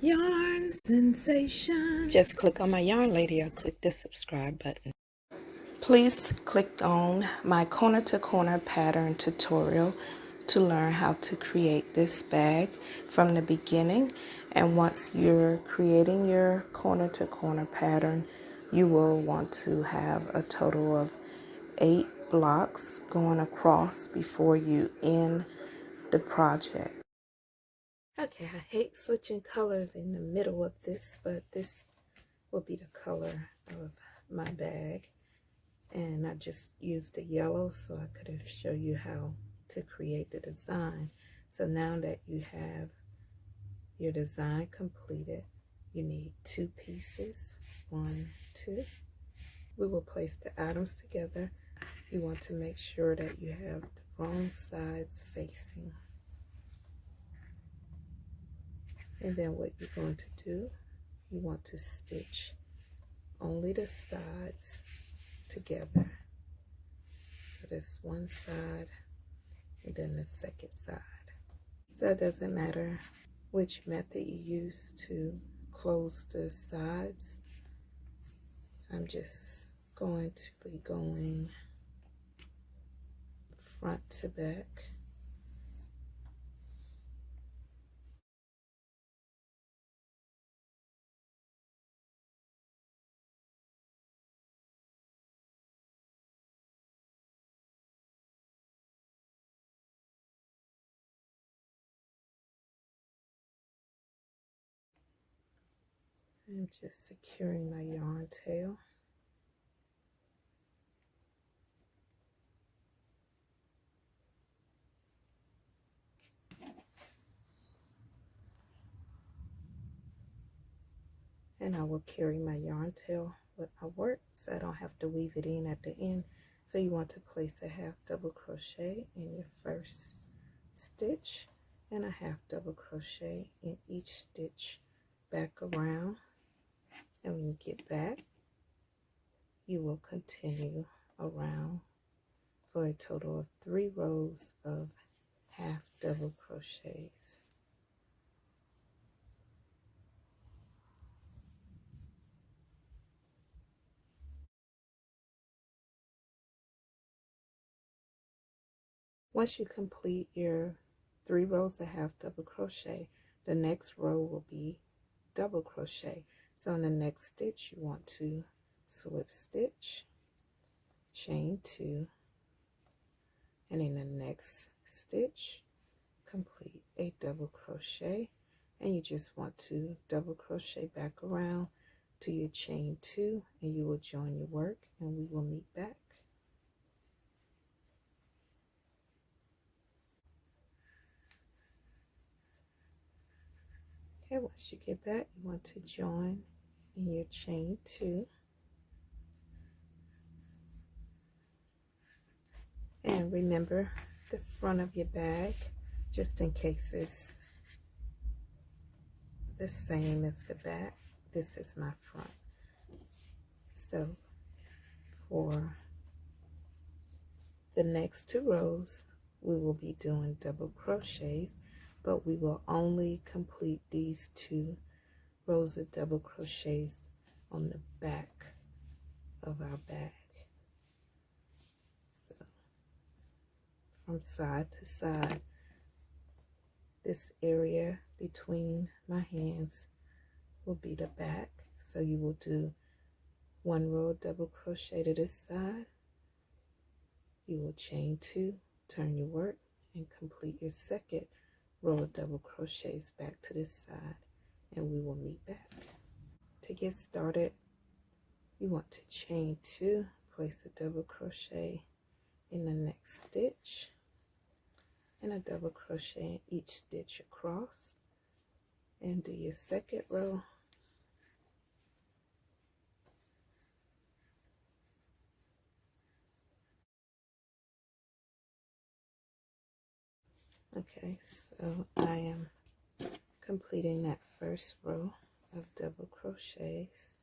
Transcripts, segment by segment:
Yarn sensation. Just click on my Yarn Lady or click the subscribe button. Please click on my corner to corner pattern tutorial to learn how to create this bag from the beginning. And once you're creating your corner to corner pattern, you will want to have a total of 8 blocks going across before you end the project. Okay, I hate switching colors in the middle of this, but this will be the color of my bag. And I just used the yellow so I could have show you how to create the design. So now that you have your design completed, you need 2 pieces, 1, 2. We will place the items together. You want to make sure that you have the wrong sides facing. And then what you're going to do, you want to stitch only the sides together. So this one side and then the second side. So it doesn't matter which method you use to close the sides. I'm just going to be going front to back. I'm just securing my yarn tail. And I will carry my yarn tail with my work so I don't have to weave it in at the end. So you want to place a half double crochet in your first stitch and a half double crochet in each stitch back around. And when you get back, you will continue around for a total of 3 rows of half double crochets. Once you complete your 3 rows of half double crochet, the next row will be double crochet. So in the next stitch, you want to slip stitch, chain 2, and in the next stitch, complete a double crochet, and you just want to double crochet back around to your chain 2, and you will join your work, and we will meet back. Okay, once you get back, you want to join in your chain 2, and remember the front of your bag, just in case it's the same as the back. This is my front. So for the next 2 rows, we will be doing double crochets, but we will only complete these 2 rows of double crochets on the back of our bag. So from side to side, this area between my hands will be the back. So you will do 1 row of double crochet to this side. You will chain 2, turn your work, and complete your second row of double crochets back to this side, and we will meet back. To get started, you want to chain 2, place a double crochet in the next stitch, and a double crochet in each stitch across, and do your second row. Okay, so I am completing that first row of double crochets.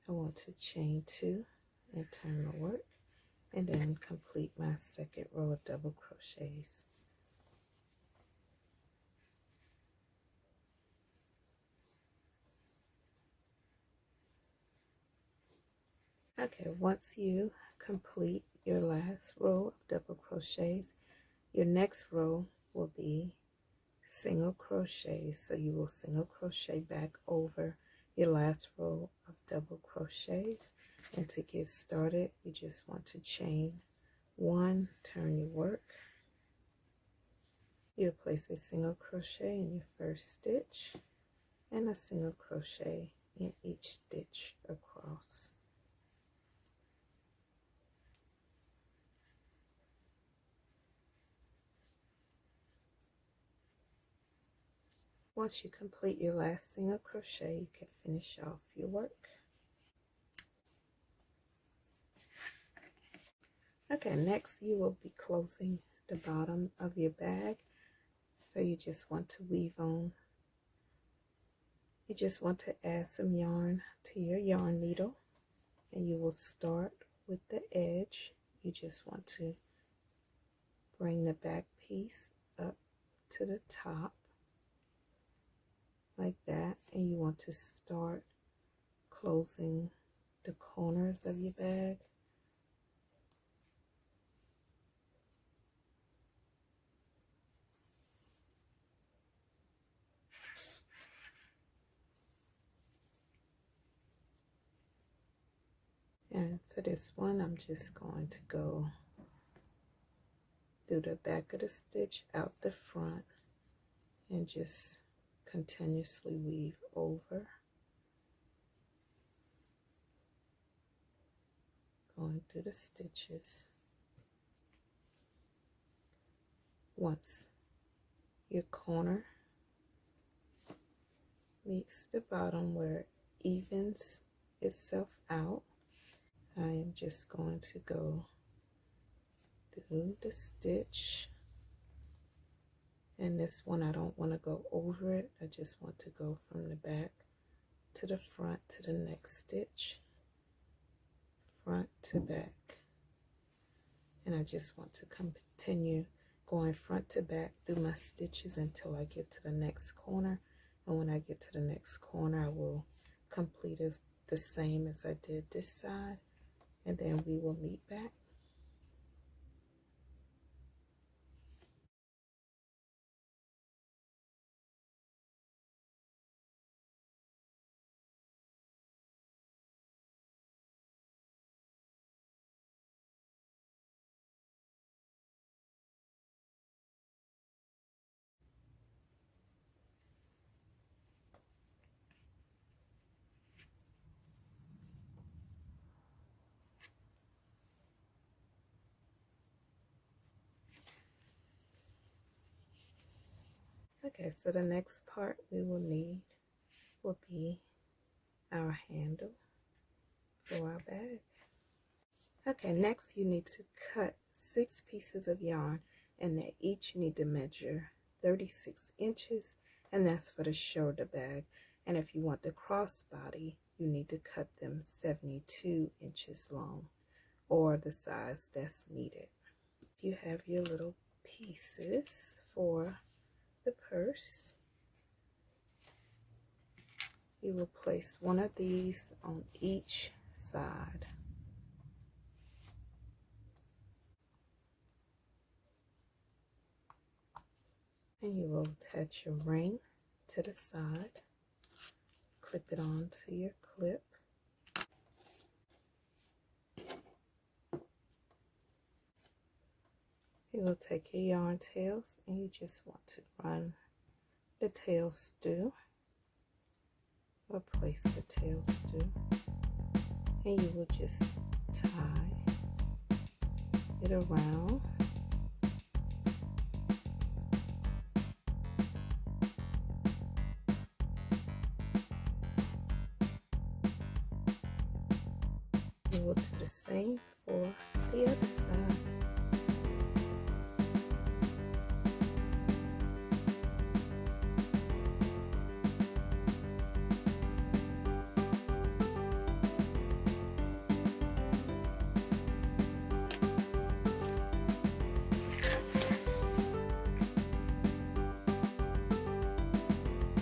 I want to chain 2 and turn my work, and then complete my second row of double crochets. Okay, once you complete your last row of double crochets, your next row will be single crochets. So you will single crochet back over your last row of double crochets. And to get started, you just want to chain one, turn your work. You'll place a single crochet in your first stitch and a single crochet in each stitch across. Once you complete your last single crochet, you can finish off your work. Okay, next you will be closing the bottom of your bag. So you just want to weave on. You just want to add some yarn to your yarn needle, and you will start with the edge. You just want to bring the back piece up to the top like that, and you want to start closing the corners of your bag. And for this one, I'm just going to go through the back of the stitch out the front and just continuously weave over, going through the stitches. Once your corner meets the bottom where it evens itself out, I am just going to go through the stitch, and this one I don't want to go over it. I just want to go from the back to the front to the next stitch, front to back, and I just want to continue going front to back through my stitches until I get to the next corner. And when I get to the next corner, I will complete as the same as I did this side, and then we will meet back. Okay, so the next part we will need will be our handle for our bag. Okay, next you need to cut 6 pieces of yarn, and they each need to measure 36 inches, and that's for the shoulder bag. And if you want the crossbody, you need to cut them 72 inches long, or the size that's needed. You have your little pieces for the purse. You will place one of these on each side. And you will attach your ring to the side. Clip it onto your clip. You will take your yarn tails and you just want to run the tails through, or place the tails through, and you will just tie it around. You will do the same for the other side.